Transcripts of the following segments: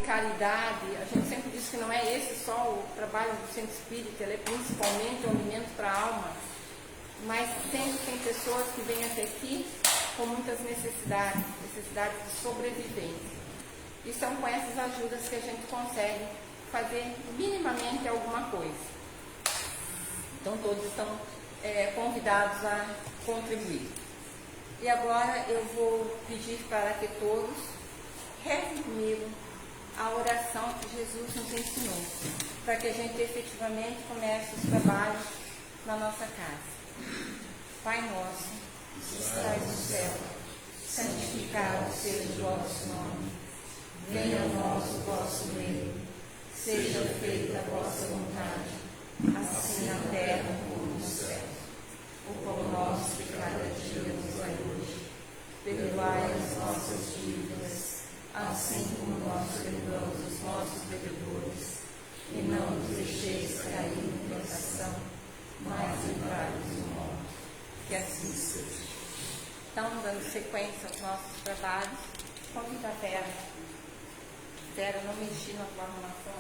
caridade, a gente sempre diz que não é esse só o trabalho do centro espírita, ele é principalmente um alimento para a alma, mas sempre tem pessoas que vêm até aqui com muitas necessidades de sobrevivência. E são com essas ajudas que a gente consegue fazer minimamente alguma coisa. Então todos estão convidados a contribuir. E agora eu vou pedir para que todos rezem comigo a oração que Jesus nos ensinou, para que a gente efetivamente comece os trabalhos na nossa casa. Pai nosso, que estás no céu, santificado seja o vosso nome. Venha a nós o vosso reino. Seja feita a vossa vontade, assim na terra como no céu. O pão nosso de cada dia nos dai hoje. Perdoai as nossas dívidas, assim como nós perdoamos os nossos devedores. E não nos deixeis cair em tentação, mas livrai-nos do mal. Que assim seja. Então, dando sequência aos nossos trabalhos, convido a Vera. Vera, não mexi na tua arrumação.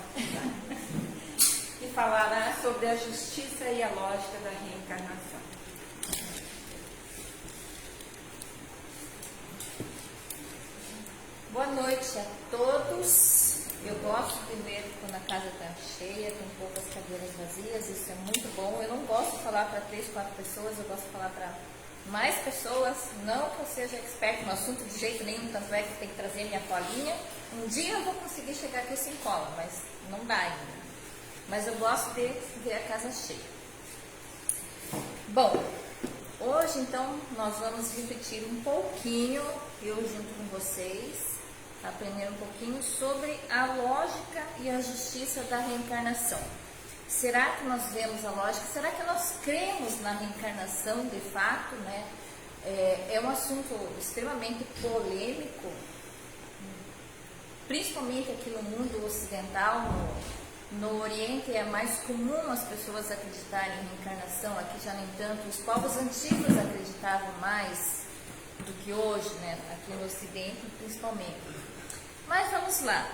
E falará sobre a justiça e a lógica da reencarnação. Boa noite a todos. Eu gosto primeiro quando a casa está cheia, tem poucas cadeiras vazias, isso é muito bom. Eu não gosto de falar para 3, 4 pessoas, eu gosto de falar para mais pessoas. Não que eu seja expert no assunto de jeito nenhum, tanto é que tem que trazer minha colinha. Um dia eu vou conseguir chegar aqui sem cola, mas não dá ainda. Mas eu gosto de ver a casa cheia. Bom, hoje então nós vamos refletir um pouquinho, eu junto com vocês, aprender um pouquinho sobre a lógica e a justiça da reencarnação. Será que nós vemos a lógica? Será que nós cremos na reencarnação de fato, né? É um assunto extremamente polêmico, principalmente aqui no mundo ocidental. No Oriente é mais comum as pessoas acreditarem em reencarnação, aqui já nem tanto. Os povos antigos acreditavam mais do que hoje, né? Aqui no Ocidente principalmente. Mas vamos lá,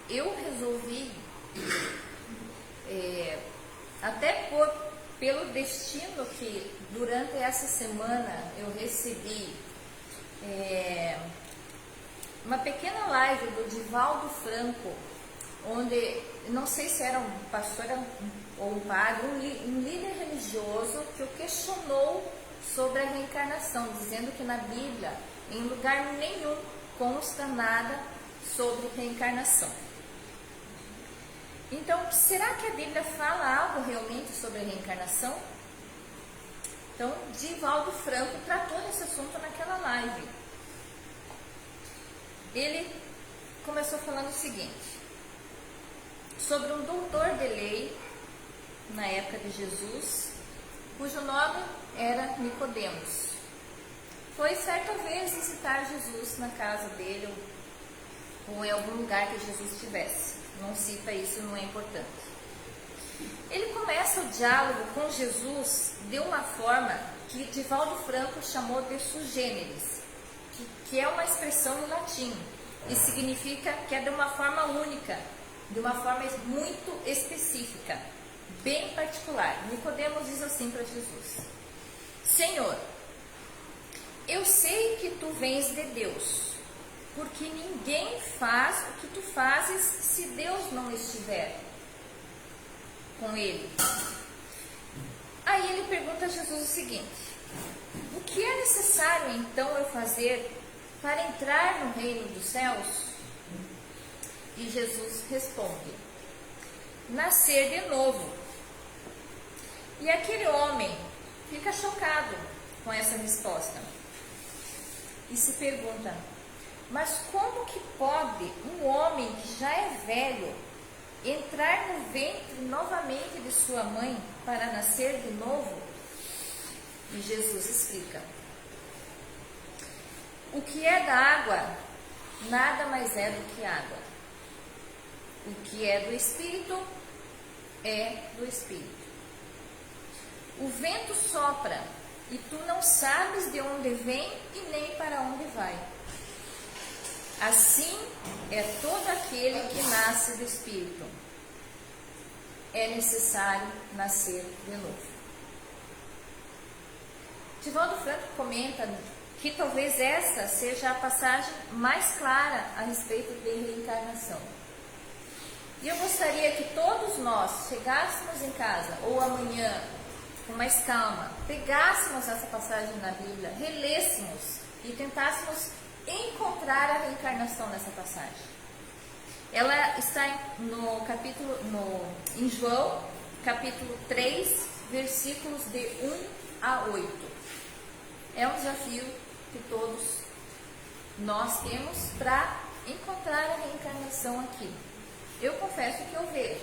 eu resolvi, até pelo destino que durante essa semana eu recebi uma pequena live do Divaldo Franco, onde, não sei se era um pastor ou um padre, um líder religioso que o questionou sobre a reencarnação, dizendo que na Bíblia, em lugar nenhum, consta nada sobre reencarnação. Então, será que a Bíblia fala algo realmente sobre a reencarnação? Então, Divaldo Franco tratou desse assunto naquela live. Ele começou falando o seguinte, sobre um doutor de lei, na época de Jesus, cujo nome era Nicodemos. Foi certa vez visitar Jesus na casa dele, ou em algum lugar que Jesus estivesse. Não cita isso, não é importante. Ele começa o diálogo com Jesus de uma forma que Divaldo Franco chamou de sui generis, que é uma expressão em latim, e significa que é de uma forma única, de uma forma muito específica, bem particular. Nicodemos diz assim para Jesus: Senhor, eu sei que tu vens de Deus, porque ninguém faz o que tu fazes se Deus não estiver com ele. Aí ele pergunta a Jesus o seguinte: o que é necessário então eu fazer para entrar no reino dos céus? E Jesus responde: nascer de novo. E aquele homem fica chocado com essa resposta e se pergunta: mas como que pode um homem que já é velho entrar no ventre novamente de sua mãe para nascer de novo? E Jesus explica: o que é da água nada mais é do que água. O que é do Espírito é do Espírito. O vento sopra e tu não sabes de onde vem e nem para onde vai. Assim é todo aquele que nasce do Espírito. É necessário nascer de novo. Divaldo Franco comenta que talvez esta seja a passagem mais clara a respeito de reencarnação. E eu gostaria que todos nós chegássemos em casa, ou amanhã, com mais calma, pegássemos essa passagem na Bíblia, relêssemos e tentássemos encontrar a reencarnação nessa passagem. Ela está em João, capítulo 3, versículos de 1 a 8. É um desafio que todos nós temos para encontrar a reencarnação aqui. Eu confesso que eu vejo,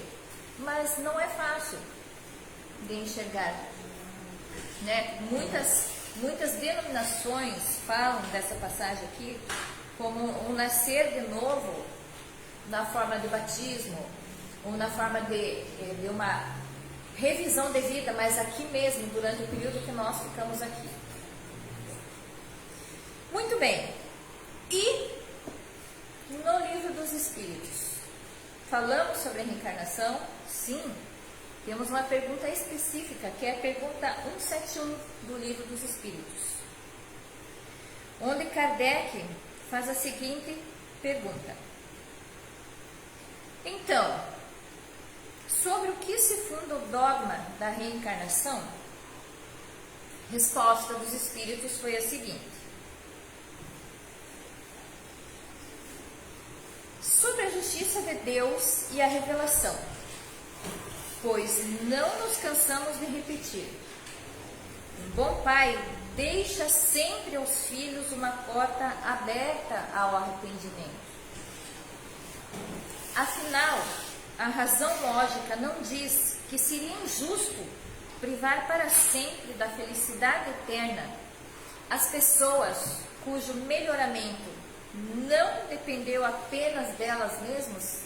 mas não é fácil de enxergar, né? Muitas denominações falam dessa passagem aqui como um nascer de novo na forma de batismo, ou na forma de uma revisão de vida, mas aqui mesmo, durante o período que nós ficamos aqui. Muito bem. E no Livro dos Espíritos, falamos sobre a reencarnação? Sim. Temos uma pergunta específica, que é a pergunta 171 do Livro dos Espíritos, onde Kardec faz a seguinte pergunta. Então, sobre o que se funda o dogma da reencarnação? Resposta dos Espíritos foi a seguinte. Sobre a justiça de Deus e a revelação, pois não nos cansamos de repetir. Um bom pai deixa sempre aos filhos uma porta aberta ao arrependimento. Afinal, a razão lógica não diz que seria injusto privar para sempre da felicidade eterna as pessoas cujo melhoramento não dependeu apenas delas mesmas?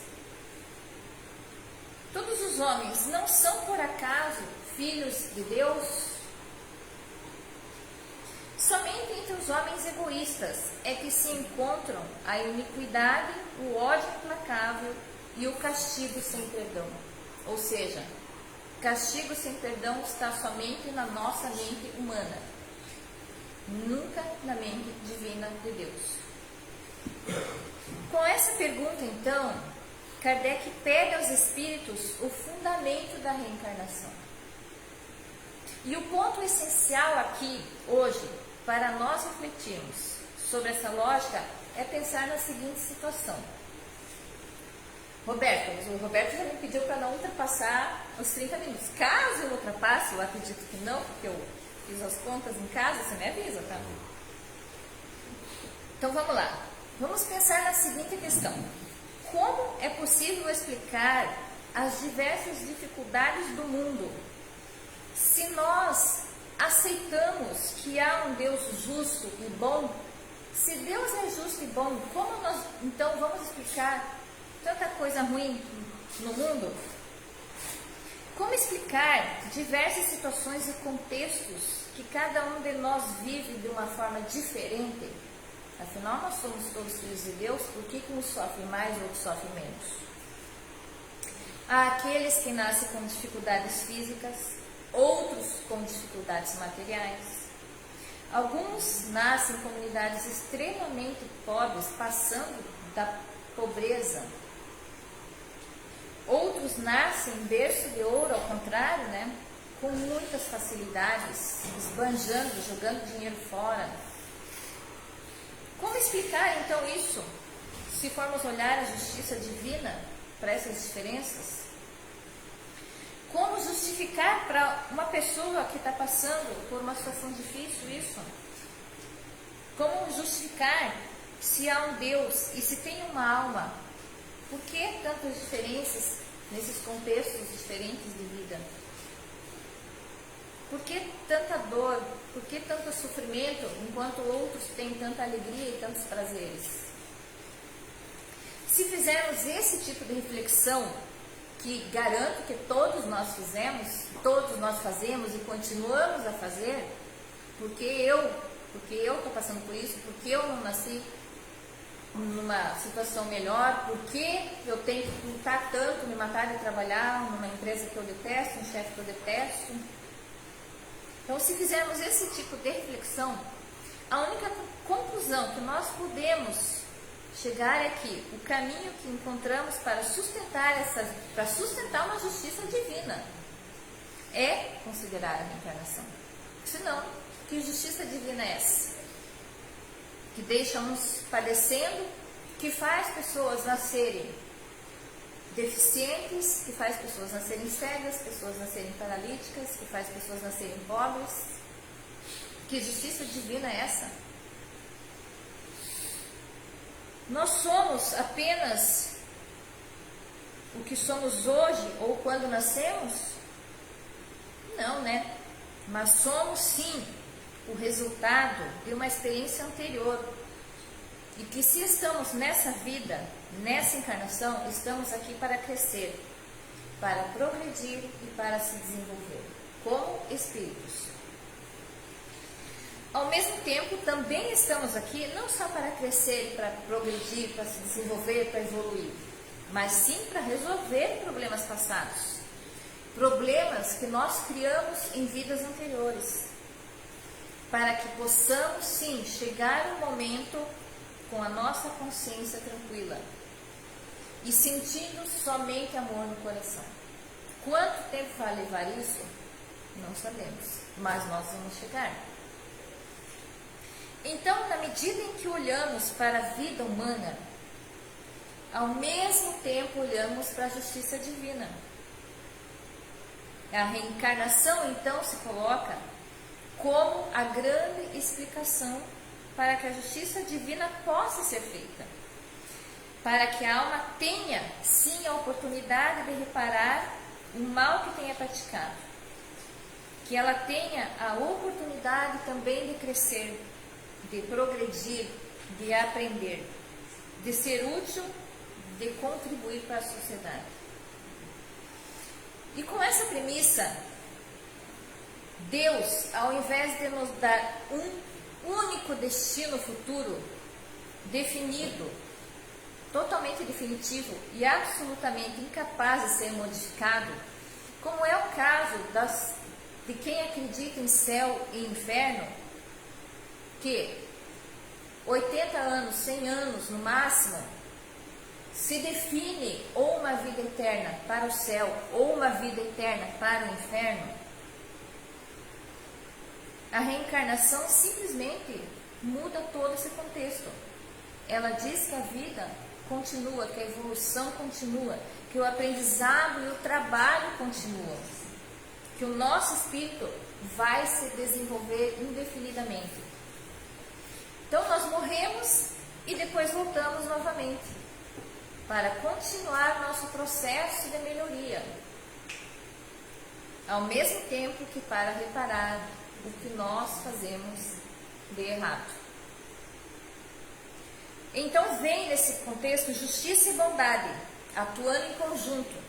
Todos os homens não são por acaso filhos de Deus? Somente entre os homens egoístas é que se encontram a iniquidade, o ódio implacável e o castigo sem perdão. Ou seja, castigo sem perdão está somente na nossa mente humana, nunca na mente divina de Deus. Com essa pergunta, então, Kardec pede aos espíritos o fundamento da reencarnação. E o ponto essencial aqui, hoje, para nós refletirmos sobre essa lógica, é pensar na seguinte situação. O Roberto já me pediu para não ultrapassar os 30 minutos. Caso eu ultrapasse, eu acredito que não, porque eu fiz as contas em casa, você me avisa, tá? Então vamos lá. Vamos pensar na seguinte questão. Como é possível explicar as diversas dificuldades do mundo se nós aceitamos que há um Deus justo e bom? Se Deus é justo e bom, como nós então vamos explicar tanta coisa ruim no mundo? Como explicar diversas situações e contextos que cada um de nós vive de uma forma diferente? Afinal, nós somos todos filhos de Deus, por que uns sofrem mais e outros sofrem menos? Há aqueles que nascem com dificuldades físicas, outros com dificuldades materiais. Alguns nascem em comunidades extremamente pobres, passando da pobreza. Outros nascem em berço de ouro, ao contrário, né? Com muitas facilidades, esbanjando, jogando dinheiro fora. Como explicar então isso, se formos olhar a justiça divina para essas diferenças? Como justificar para uma pessoa que está passando por uma situação difícil isso? Como justificar se há um Deus e se tem uma alma? Por que tantas diferenças nesses contextos diferentes de vida? Por que tanta dor? Por que tanto sofrimento, enquanto outros têm tanta alegria e tantos prazeres? Se fizermos esse tipo de reflexão, que garanto que todos nós fizemos, todos nós fazemos e continuamos a fazer, porque eu estou passando por isso, porque eu não nasci numa situação melhor, porque eu tenho que lutar tanto, me matar de trabalhar numa empresa que eu detesto, um chefe que eu detesto. Então, se fizermos esse tipo de reflexão, a única conclusão que nós podemos chegar é que o caminho que encontramos para sustentar uma justiça divina é considerar a reencarnação. Senão, que justiça divina é essa? Que deixa uns padecendo, que faz pessoas nascerem deficientes, que faz pessoas nascerem cegas, pessoas nascerem paralíticas, que faz pessoas nascerem pobres. Que justiça divina é essa? Nós somos apenas o que somos hoje ou quando nascemos? Não, né? Mas somos sim o resultado de uma experiência anterior. E que se estamos nessa vida, nessa encarnação, estamos aqui para crescer, para progredir e para se desenvolver como espíritos. Ao mesmo tempo, também estamos aqui não só para crescer, para progredir, para se desenvolver, para evoluir, mas sim para resolver problemas passados, problemas que nós criamos em vidas anteriores, para que possamos sim chegar um momento com a nossa consciência tranquila e sentindo somente amor no coração. Quanto tempo vai levar isso? Não sabemos, mas nós vamos chegar. Então, na medida em que olhamos para a vida humana, ao mesmo tempo olhamos para a justiça divina. A reencarnação, então, se coloca como a grande explicação para que a justiça divina possa ser feita, para que a alma tenha, sim, a oportunidade de reparar o mal que tenha praticado, que ela tenha a oportunidade também de crescer, de progredir, de aprender, de ser útil, de contribuir para a sociedade. E com essa premissa, Deus, ao invés de nos dar um único destino futuro, definido, totalmente definitivo e absolutamente incapaz de ser modificado, como é o caso de quem acredita em céu e inferno, que 80 anos, 100 anos no máximo, se define ou uma vida eterna para o céu ou uma vida eterna para o inferno, a reencarnação simplesmente muda todo esse contexto. Ela diz que a vida continua, que a evolução continua, que o aprendizado e o trabalho continuam, que o nosso espírito vai se desenvolver indefinidamente. Então nós morremos e depois voltamos novamente para continuar nosso processo de melhoria, ao mesmo tempo que para reparar o que nós fazemos de errado. Então vem nesse contexto justiça e bondade atuando em conjunto,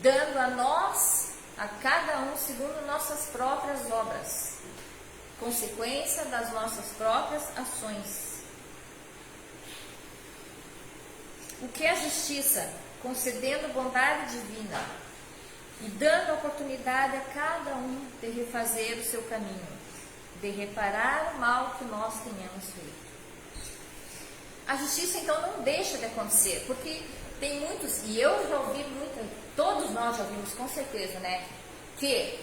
dando a nós, a cada um, segundo nossas próprias obras, consequência das nossas próprias ações. O que é justiça? Concedendo bondade divina e dando a oportunidade a cada um de refazer o seu caminho, de reparar o mal que nós tenhamos feito. A justiça então não deixa de acontecer, porque tem muitos, e eu já ouvi muito, todos nós já ouvimos com certeza, né, que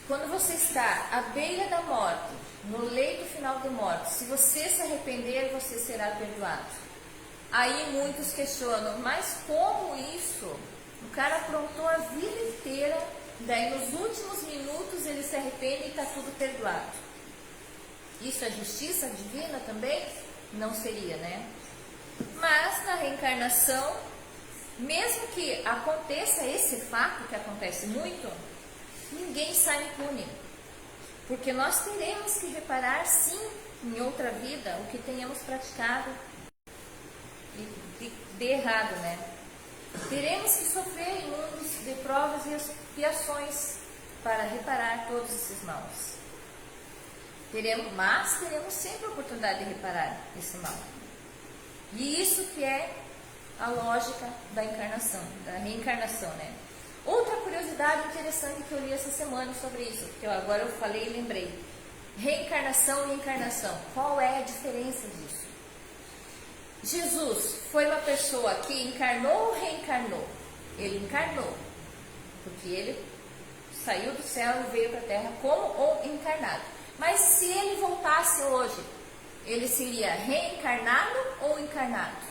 quando você está à beira da morte, no leito final de morte, se você se arrepender, você será perdoado. Aí muitos questionam, mas como isso? O cara aprontou a vida inteira, daí nos últimos minutos ele se arrepende e está tudo perdoado. Isso é justiça divina também? Não seria, né? Mas na reencarnação, mesmo que aconteça esse fato, que acontece muito, ninguém sai impune. Porque nós teremos que reparar, sim, em outra vida, o que tenhamos praticado de errado, né? Teremos que sofrer em mundos de provas e expiações para reparar todos esses maus. mas teremos sempre a oportunidade de reparar esse mal. E isso que é a lógica da encarnação, da reencarnação, né? Outra curiosidade interessante que eu li essa semana sobre isso, que agora eu falei e lembrei. Reencarnação e encarnação. Qual é a diferença disso? Jesus foi uma pessoa que encarnou ou reencarnou? Ele encarnou, porque ele saiu do céu e veio para a terra como o encarnado. Mas se ele voltasse hoje, ele seria reencarnado ou encarnado?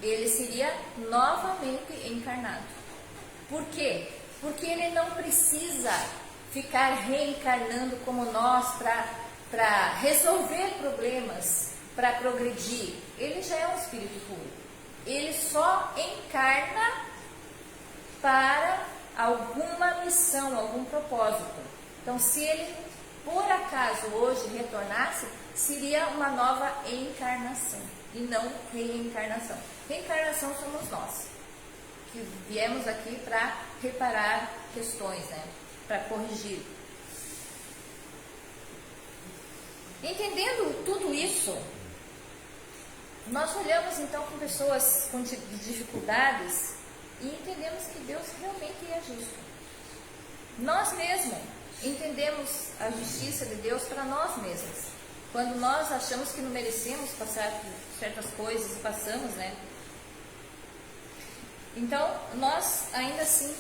Ele seria novamente encarnado. Por quê? Porque ele não precisa ficar reencarnando como nós para resolver problemas, para progredir. Ele já é um espírito puro. Ele só encarna para alguma missão, algum propósito. Então, se ele por acaso hoje retornasse, seria uma nova encarnação e não reencarnação. Reencarnação somos nós, que viemos aqui para reparar questões, né? Para corrigir. Entendendo tudo isso, nós olhamos então com pessoas com dificuldades e entendemos que Deus realmente é justo. Nós mesmos entendemos a justiça de Deus para nós mesmos. Quando nós achamos que não merecemos passar por certas coisas e passamos, né? Então, nós ainda assim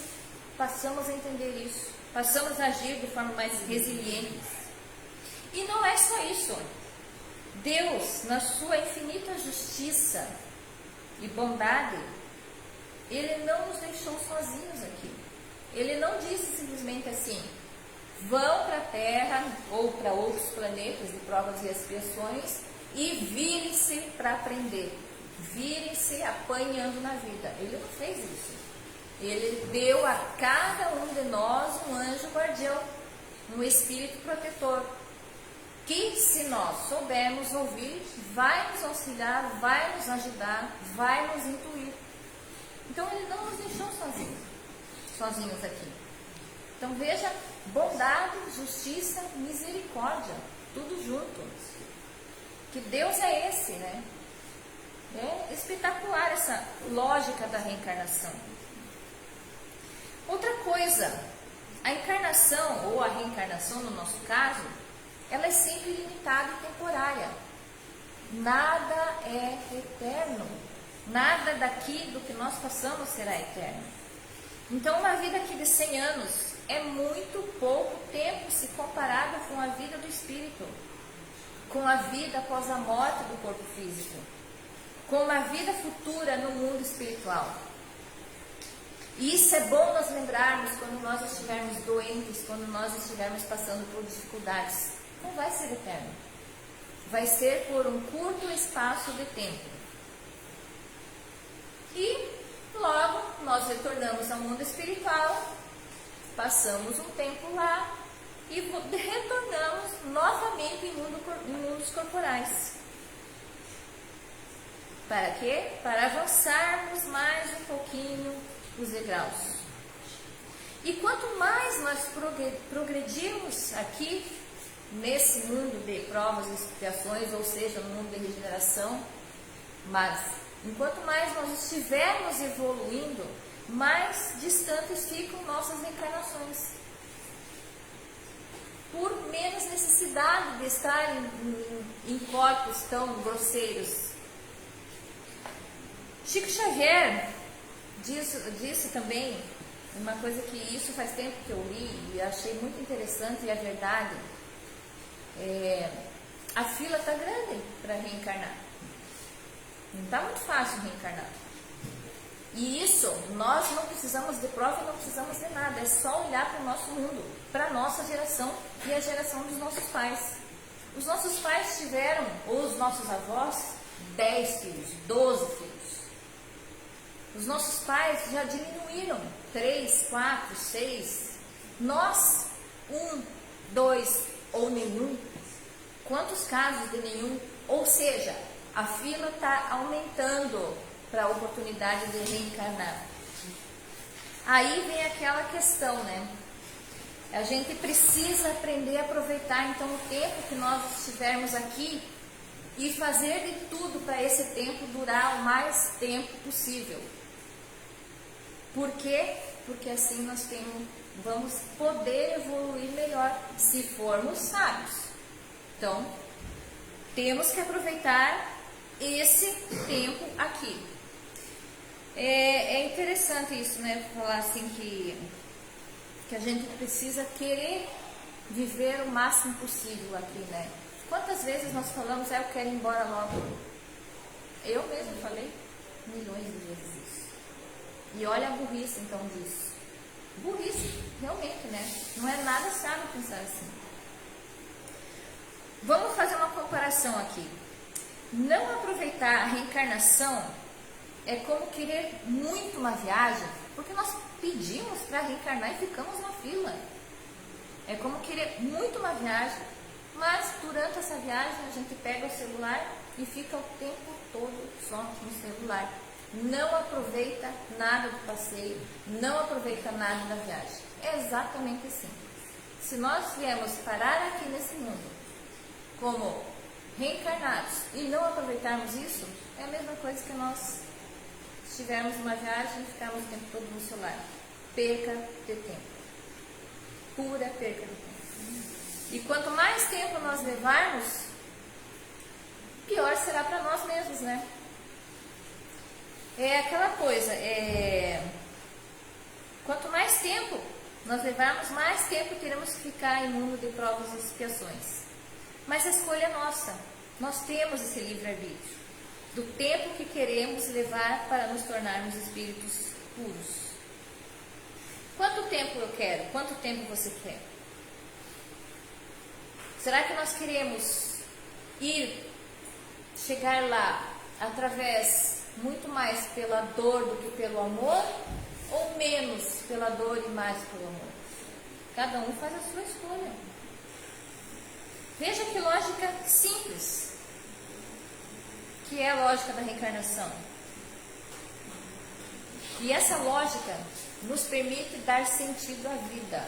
passamos a entender isso, passamos a agir de forma mais resiliente. E não é só isso. Deus, na sua infinita justiça e bondade, Ele não nos deixou sozinhos aqui. Ele não disse simplesmente assim: vão para a Terra ou para outros planetas de provas e expiações e virem-se para aprender. Virem-se apanhando na vida. Ele não fez isso. Ele deu a cada um de nós um anjo guardião, um espírito protetor, que se nós soubermos ouvir, vai nos auxiliar, vai nos ajudar, vai nos intuir. Então Ele não nos deixou sozinhos aqui. Então veja, bondade, justiça, misericórdia, tudo junto. Que Deus é esse, né? É espetacular essa lógica da reencarnação. Outra coisa, a encarnação ou a reencarnação no nosso caso, ela é sempre limitada e temporária. Nada é eterno. Nada daqui do que nós passamos será eterno. Então uma vida aqui de 100 anos é muito pouco tempo se comparado com a vida do espírito, com a vida após a morte do corpo físico, com uma vida futura no mundo espiritual. E isso é bom nós lembrarmos quando nós estivermos doentes, quando nós estivermos passando por dificuldades. Não vai ser eterno. Vai ser por um curto espaço de tempo. E logo nós retornamos ao mundo espiritual, passamos um tempo lá e retornamos novamente em mundos corporais. Para quê? Para avançarmos mais um pouquinho os degraus. E quanto mais nós progredirmos aqui nesse mundo de provas e expiações, ou seja, no mundo de regeneração, mas enquanto mais nós estivermos evoluindo, mais distantes ficam nossas encarnações. Por menos necessidade de estar em corpos tão grosseiros. Chico Xavier disse também uma coisa que isso faz tempo que eu li e achei muito interessante e é verdade. A fila está grande para reencarnar. Não está muito fácil reencarnar. E isso, nós não precisamos de prova e não precisamos de nada. É só olhar para o nosso mundo, para a nossa geração e a geração dos nossos pais. Os nossos pais tiveram, ou os nossos avós, 10 filhos, 12 filhos. Os nossos pais já diminuíram 3, 4, 6. Nós, 1, 2 ou nenhum. Quantos casos de nenhum? Ou seja, a fila está aumentando para a oportunidade de reencarnar. Aí vem aquela questão, né? A gente precisa aprender a aproveitar então o tempo que nós estivermos aqui e fazer de tudo para esse tempo durar o mais tempo possível. Por quê? Porque assim nós vamos poder evoluir melhor se formos sábios. Então, temos que aproveitar esse tempo aqui. É interessante isso, né? Falar assim que a gente precisa querer viver o máximo possível aqui, né? Quantas vezes nós falamos, eu quero ir embora logo? Eu mesmo falei milhões de vezes isso. E olha a burrice então disso. Burrice, realmente, né? Não é nada sábio pensar assim. Vamos fazer uma comparação aqui. Não aproveitar a reencarnação é como querer muito uma viagem, porque nós pedimos para reencarnar e ficamos na fila. É como querer muito uma viagem, mas durante essa viagem a gente pega o celular e fica o tempo todo só no celular. Não aproveita nada do passeio, não aproveita nada da viagem. É exatamente assim. Se nós viemos parar aqui nesse mundo como reencarnados e não aproveitarmos isso, é a mesma coisa que nós estivermos numa viagem e ficarmos o tempo todo no celular. Perca de tempo. Pura perca de tempo. E quanto mais tempo nós levarmos, pior será para nós mesmos, né? É aquela coisa, quanto mais tempo nós levarmos, mais tempo teremos que ficar em mundo de provas e expiações. Mas a escolha é nossa. Nós temos esse livre-arbítrio do tempo que queremos levar para nos tornarmos espíritos puros. Quanto tempo eu quero? Quanto tempo você quer? Será que nós queremos chegar lá através muito mais pela dor do que pelo amor, ou menos pela dor e mais pelo amor? Cada um faz a sua escolha. Veja que lógica simples, que é a lógica da reencarnação. E essa lógica nos permite dar sentido à vida.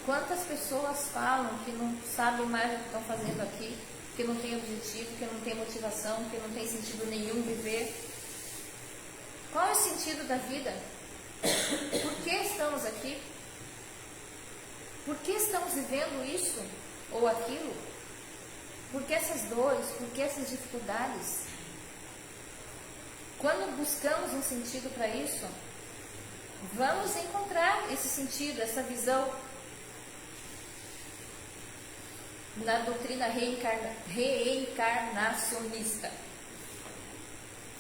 Quantas pessoas falam que não sabem mais o que estão fazendo aqui, que não tem objetivo, que não tem motivação, que não tem sentido nenhum viver? Qual é o sentido da vida? Por que estamos aqui? Por que estamos vivendo isso ou aquilo? Por que essas dores? Por que essas dificuldades? Quando buscamos um sentido para isso, vamos encontrar esse sentido, essa visão na doutrina reencarnacionista.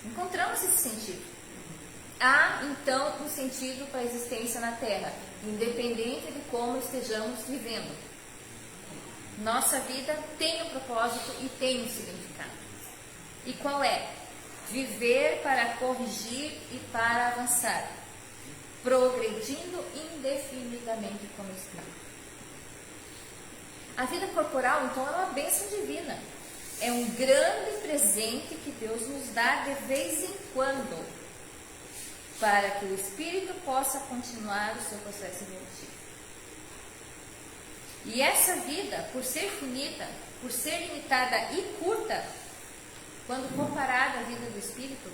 Encontramos esse sentido. Há, então, um sentido para a existência na Terra, independente de como estejamos vivendo. Nossa vida tem um propósito e tem um significado. E qual é? Viver para corrigir e para avançar, progredindo indefinidamente como espírito. A vida corporal, então, é uma bênção divina. É um grande presente que Deus nos dá de vez em quando, para que o espírito possa continuar o seu processo evolutivo. E essa vida, por ser finita, por ser limitada e curta, quando comparada à vida do espírito,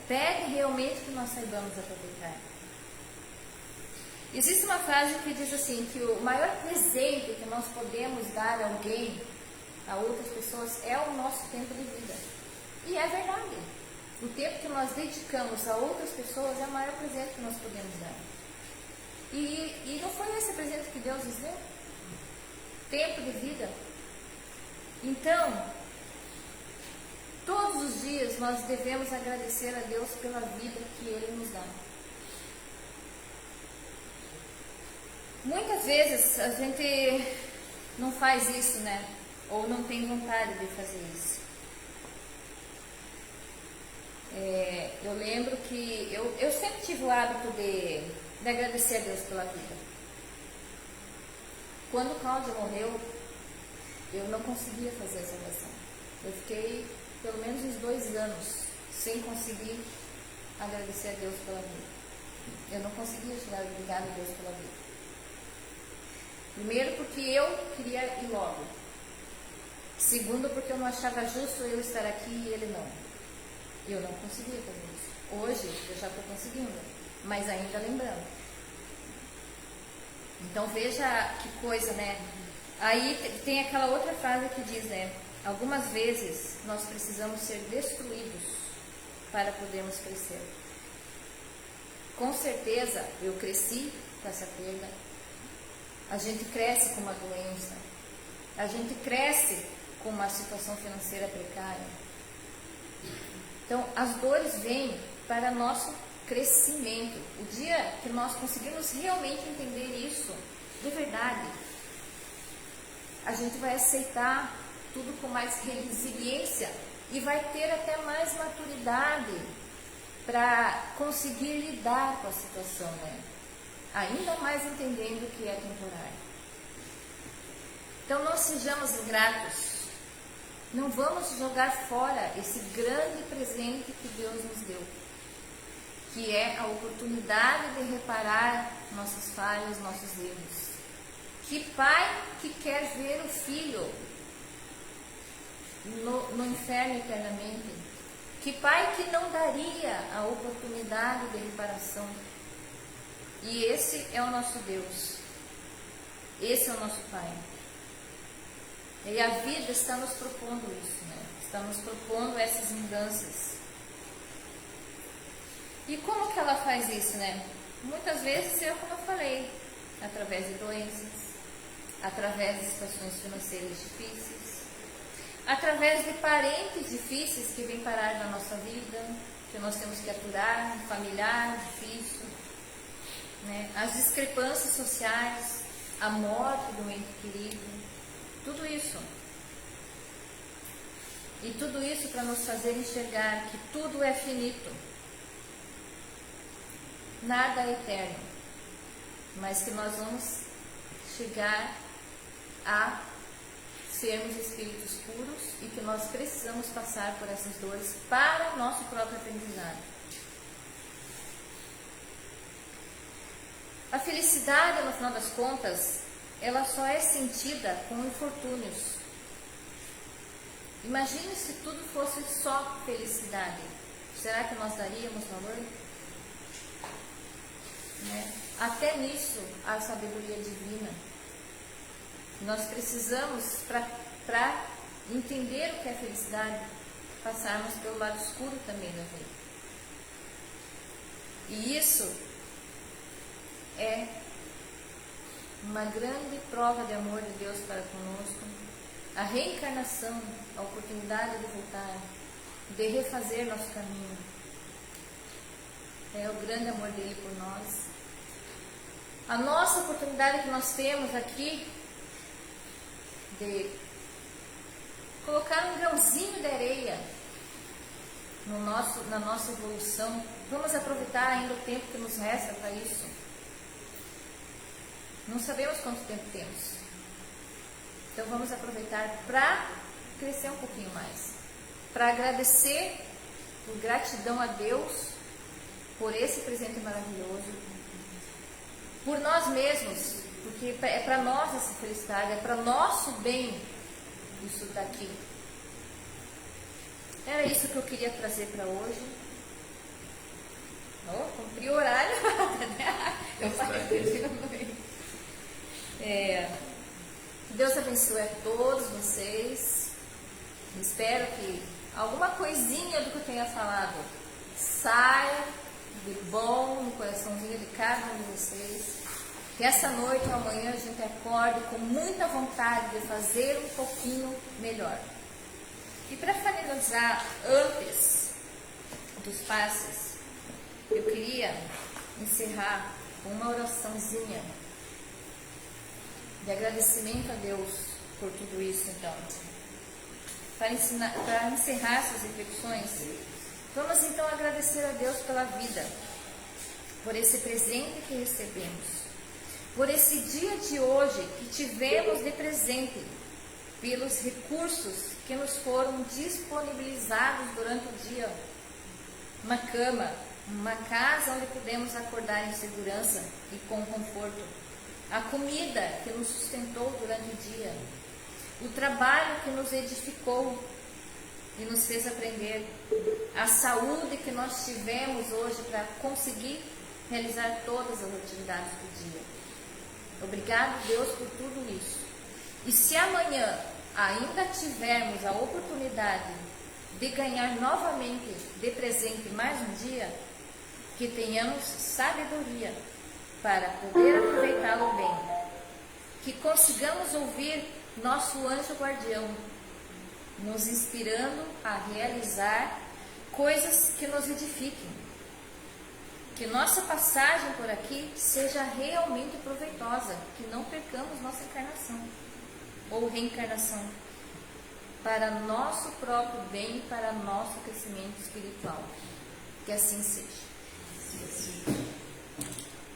pede realmente que nós saibamos aproveitar. Existe uma frase que diz assim, que o maior presente que nós podemos dar a alguém, a outras pessoas, é o nosso tempo de vida. E é verdade. O tempo que nós dedicamos a outras pessoas é o maior presente que nós podemos dar. E não foi esse presente que Deus nos deu? Tempo de vida. Então, todos os dias nós devemos agradecer a Deus pela vida que Ele nos dá. Muitas vezes a gente não faz isso, né? Ou não tem vontade de fazer isso. Eu lembro que eu sempre tive o hábito de agradecer a Deus pela vida. Quando o Cláudio morreu, eu não conseguia fazer essa oração. Eu fiquei pelo menos uns 2 anos sem conseguir agradecer a Deus pela vida. Eu não conseguia chegar obrigado a Deus pela vida. Primeiro, porque eu queria ir logo. Segundo, porque eu não achava justo eu estar aqui e ele não. Eu não conseguia fazer isso. Hoje eu já estou conseguindo, mas ainda lembrando. Então veja que coisa, né? Aí tem aquela outra frase que diz, né? Algumas vezes nós precisamos ser destruídos para podermos crescer. Com certeza eu cresci com essa perda. A gente cresce com uma doença. A gente cresce com uma situação financeira precária. Então as dores vêm para nosso crescimento. O dia que nós conseguirmos realmente entender isso de verdade, a gente vai aceitar tudo com mais resiliência e vai ter até mais maturidade para conseguir lidar com a situação, né? Ainda mais entendendo que é temporário. Então não sejamos ingratos. Não vamos jogar fora esse grande presente que Deus nos deu, que é a oportunidade de reparar nossas falhas, nossos erros. Que pai que quer ver o filho no inferno eternamente? Que pai que não daria a oportunidade de reparação? E esse é o nosso Deus. Esse é o nosso Pai. E a vida está nos propondo isso, né? Está nos propondo essas mudanças. E como que ela faz isso, né? Muitas vezes é como eu falei, através de doenças, através de situações financeiras difíceis, através de parentes difíceis que vêm parar na nossa vida, que nós temos que aturar, um familiar difícil, né? As discrepâncias sociais, a morte do ente querido, tudo isso. E tudo isso para nos fazer enxergar que tudo é finito. Nada é eterno, mas que nós vamos chegar a sermos espíritos puros e que nós precisamos passar por essas dores para nosso próprio aprendizado. A felicidade, no final das contas, ela só é sentida com infortúnios. Imagine se tudo fosse só felicidade. Será que nós daríamos valor? Né? Até nisso há sabedoria divina. Nós precisamos, para entender o que é felicidade, passarmos pelo lado escuro também da vida. E isso é uma grande prova de amor de Deus para conosco. A reencarnação, a oportunidade de voltar, de refazer nosso caminho. É o grande amor dele por nós. A nossa oportunidade que nós temos aqui de colocar um grãozinho de areia na nossa evolução. Vamos aproveitar ainda o tempo que nos resta para isso. Não sabemos quanto tempo temos. Então vamos aproveitar para crescer um pouquinho mais. Para agradecer, por gratidão a Deus, por esse presente maravilhoso. Por nós mesmos, porque é para nós essa felicidade, é para nosso bem isso daqui. Era isso que eu queria trazer para hoje. Oh, cumpri o horário. Eu falei. Que Deus abençoe a todos vocês. Espero que alguma coisinha do que eu tenha falado saia de bom no coraçãozinho de cada um de vocês. Que essa noite ou amanhã a gente acorde com muita vontade de fazer um pouquinho melhor. E para finalizar, antes dos passes, eu queria encerrar com uma oraçãozinha de agradecimento a Deus por tudo isso. Então, para encerrar essas reflexões, vamos então agradecer a Deus pela vida, por esse presente que recebemos, por esse dia de hoje que tivemos de presente, pelos recursos que nos foram disponibilizados durante o dia, uma cama, uma casa onde podemos acordar em segurança e com conforto, a comida que nos sustentou durante o dia, o trabalho que nos edificou e nos fez aprender, a saúde que nós tivemos hoje para conseguir realizar todas as atividades do dia. Obrigado, Deus, por tudo isso. E se amanhã ainda tivermos a oportunidade de ganhar novamente de presente mais um dia, que tenhamos sabedoria para poder aproveitá-lo bem, que consigamos ouvir nosso anjo guardião, nos inspirando a realizar coisas que nos edifiquem, que nossa passagem por aqui seja realmente proveitosa, que não percamos nossa encarnação ou reencarnação, para nosso próprio bem e para nosso crescimento espiritual. Que assim seja.